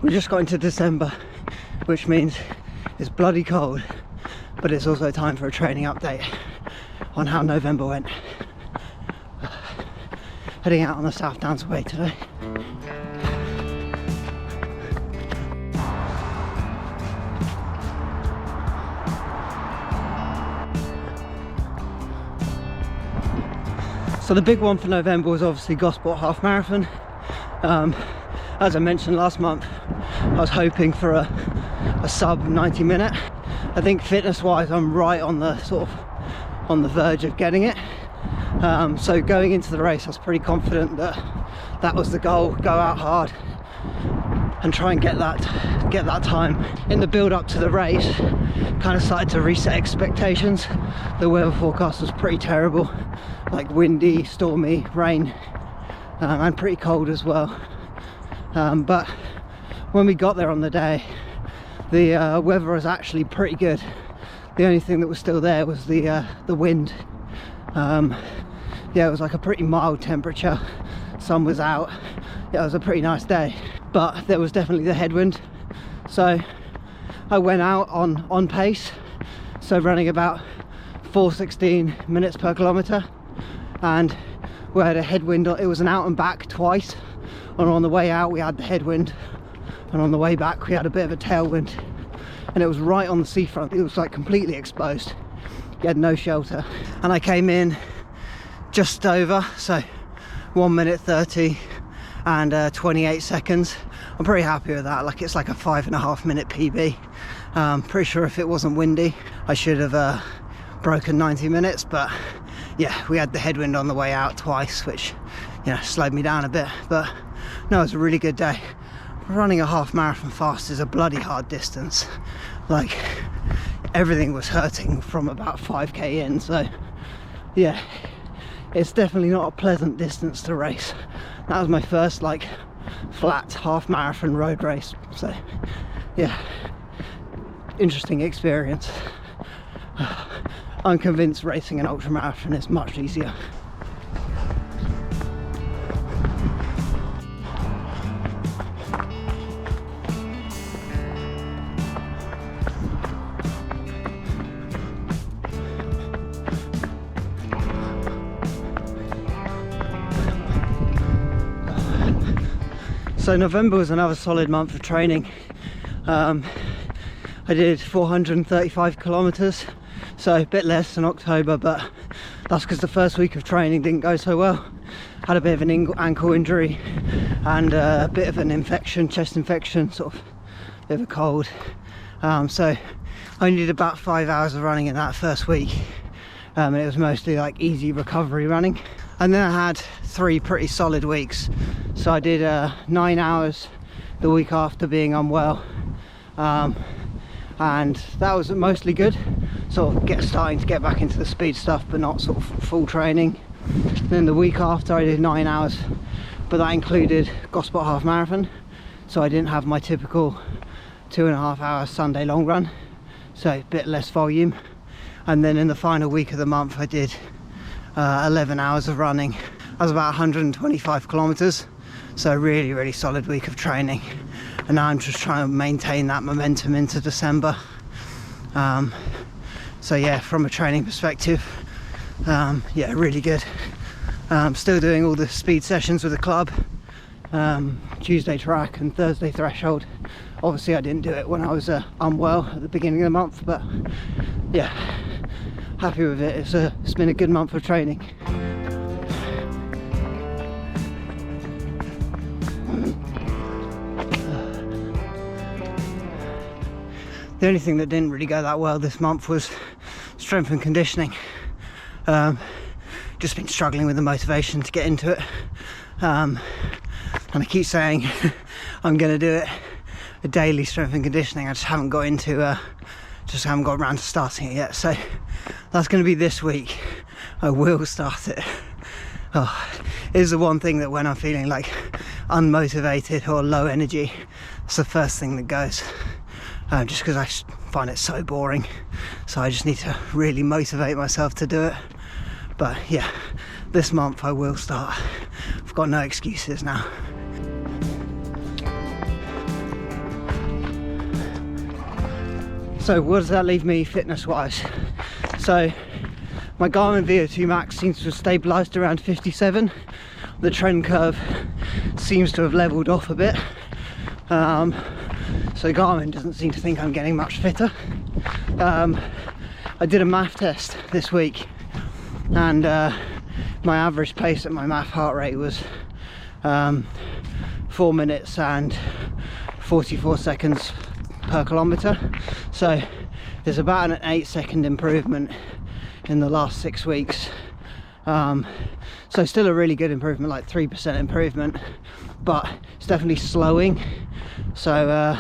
We just got into December, which means it's bloody cold, but it's also time for a training update on how November went. Heading out on the South Downs Way today. So the big one for November was obviously Gosport half marathon. As I mentioned last month, I was hoping for a sub 90 minute. I think fitness wise I'm right on the on the verge of getting it. So going into the race I was pretty confident that that was the goal, go out hard and try and get that time. In the build up to the race, kind of started to reset expectations. The weather forecast was pretty terrible, like windy, stormy, rain, and pretty cold as well. But when we got there on the day, the weather was actually pretty good. The only thing that was still there was the wind. Yeah, it was like a pretty mild temperature, sun was out. Yeah, it was a pretty nice day, but there was definitely the headwind. So I went out on pace, so running about 4:16 minutes per kilometre, and we had a headwind. It was an out and back twice, and on the way out we had the headwind, and on the way back we had a bit of a tailwind, and it was right on the seafront. It was like completely exposed, you had no shelter. And I came in just over, so 1 minute 30 and 28 seconds. I'm pretty happy with that. Like, it's like a 5.5 minute PB. Pretty sure if it wasn't windy I should have broken 90 minutes, but yeah, we had the headwind on the way out twice, which, you know, slowed me down a bit. But no, it was a really good day. Running a half marathon fast is a bloody hard distance. Like, everything was hurting from about 5k in, so yeah, it's definitely not a pleasant distance to race. That was my first like flat half marathon road race, so yeah, interesting experience. I'm convinced racing an ultra marathon is much easier. So November was another solid month of training. I did 435 kilometers, so a bit less than October, but that's because the first week of training didn't go so well. Had a bit of an ankle injury and a bit of an infection, chest infection, sort of a bit of a cold. So I only did about 5 hours of running in that first week, and it was mostly like easy recovery running. And then I had 3 pretty solid weeks. So I did 9 hours the week after being unwell, and that was mostly good. Sort of starting to get back into the speed stuff, but not sort of full training. Then the week after I did 9 hours, but that included Gosport half marathon, so I didn't have my typical 2.5 hour Sunday long run, so a bit less volume. And then in the final week of the month I did 11 hours of running. That was about 125 kilometers, so a really solid week of training, and now I'm just trying to maintain that momentum into December. So yeah, from a training perspective, yeah, really good. Still doing all the speed sessions with the club, Tuesday track and Thursday threshold. Obviously I didn't do it when I was unwell at the beginning of the month, but yeah, happy with it. It's been a good month of training. The only thing that didn't really go that well this month was strength and conditioning. Just been struggling with the motivation to get into it, and I keep saying I'm going to do it, a daily strength and conditioning. I just haven't got into just haven't got around to starting it yet, so that's going to be this week. I will start it. Oh, it is the one thing that when I'm feeling like unmotivated or low energy, it's the first thing that goes, just because I find it so boring. So I just need to really motivate myself to do it. But yeah, this month I will start. I've got no excuses now. So what does that leave me fitness wise? So my Garmin Vo2 Max seems to have stabilized around 57. The trend curve seems to have leveled off a bit. So Garmin doesn't seem to think I'm getting much fitter. I did a MAF test this week, and my average pace at my MAF heart rate was 4 minutes and 44 seconds per kilometre. So there's about an 8-second improvement in the last 6 weeks. So still a really good improvement, like 3% improvement, but it's definitely slowing. So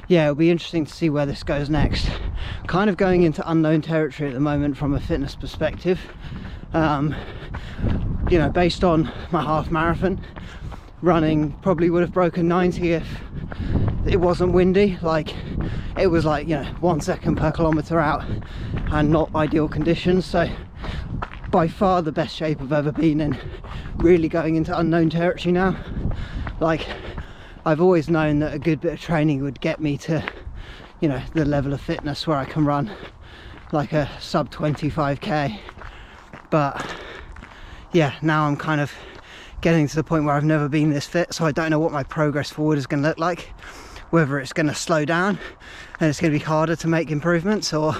yeah, it'll be interesting to see where this goes next. Kind of going into unknown territory at the moment from a fitness perspective. You know, based on my half marathon, running probably would have broken 90 if it wasn't windy. Like, it was like, you know, 1 second per kilometre out and not ideal conditions. So by far the best shape I've ever been in, really going into unknown territory now. Like, I've always known that a good bit of training would get me to, you know, the level of fitness where I can run like a sub 25k. But yeah, now I'm kind of getting to the point where I've never been this fit, so I don't know what my progress forward is going to look like, whether it's going to slow down and it's going to be harder to make improvements, or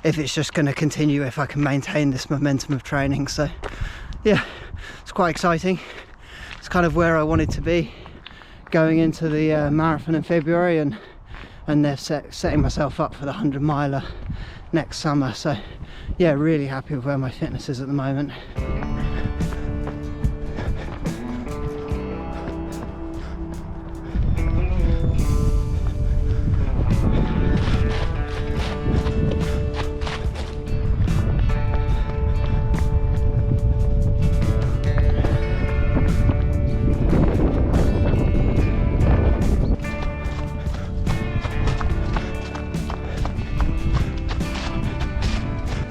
if it's just going to continue if I can maintain this momentum of training. So yeah, it's quite exciting. It's kind of where I wanted to be going into the marathon in February, and they're setting myself up for the 100-miler next summer. So yeah, really happy with where my fitness is at the moment.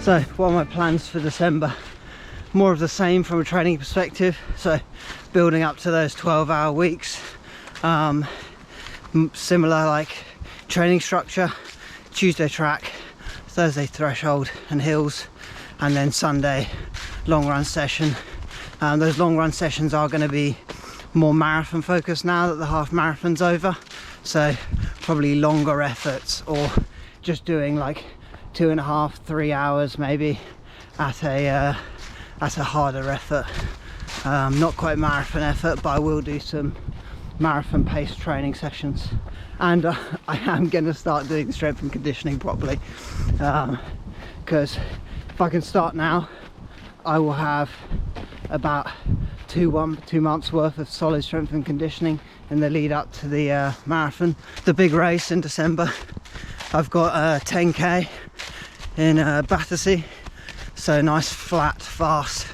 So what are my plans for December? More of the same from a training perspective, so building up to those 12-hour weeks. Similar like training structure: Tuesday track, Thursday threshold and hills, and then Sunday long run session. Those long run sessions are going to be more marathon focused now that the half marathon's over, so probably longer efforts, or just doing like 2.5-3 hours maybe at a harder effort. Not quite marathon effort, but I will do some marathon pace training sessions, and I am going to start doing strength and conditioning properly, because if I can start now, I will have about 2 months worth of solid strength and conditioning in the lead up to the marathon, the big race in December. I've got a 10k in Battersea, so nice flat fast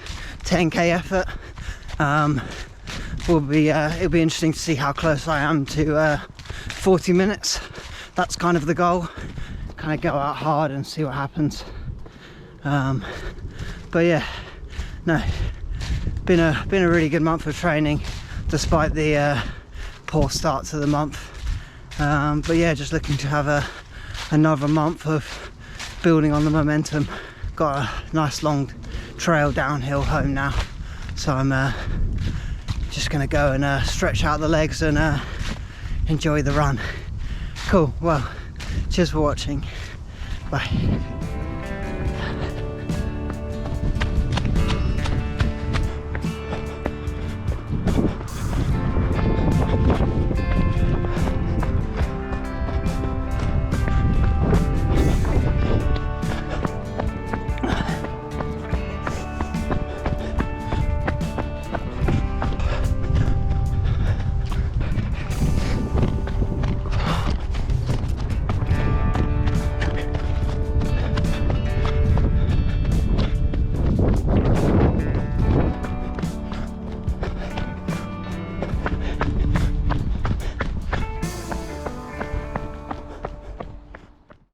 10k effort. It'll be interesting to see how close I am to 40 minutes. That's kind of the goal, kind of go out hard and see what happens. But yeah, no, been a really good month of training despite the poor start to the month. But yeah, just looking to have another month of building on the momentum. Got a nice long trail downhill home now, so I'm just gonna go and stretch out the legs and enjoy the run. Cool, well, cheers for watching, bye.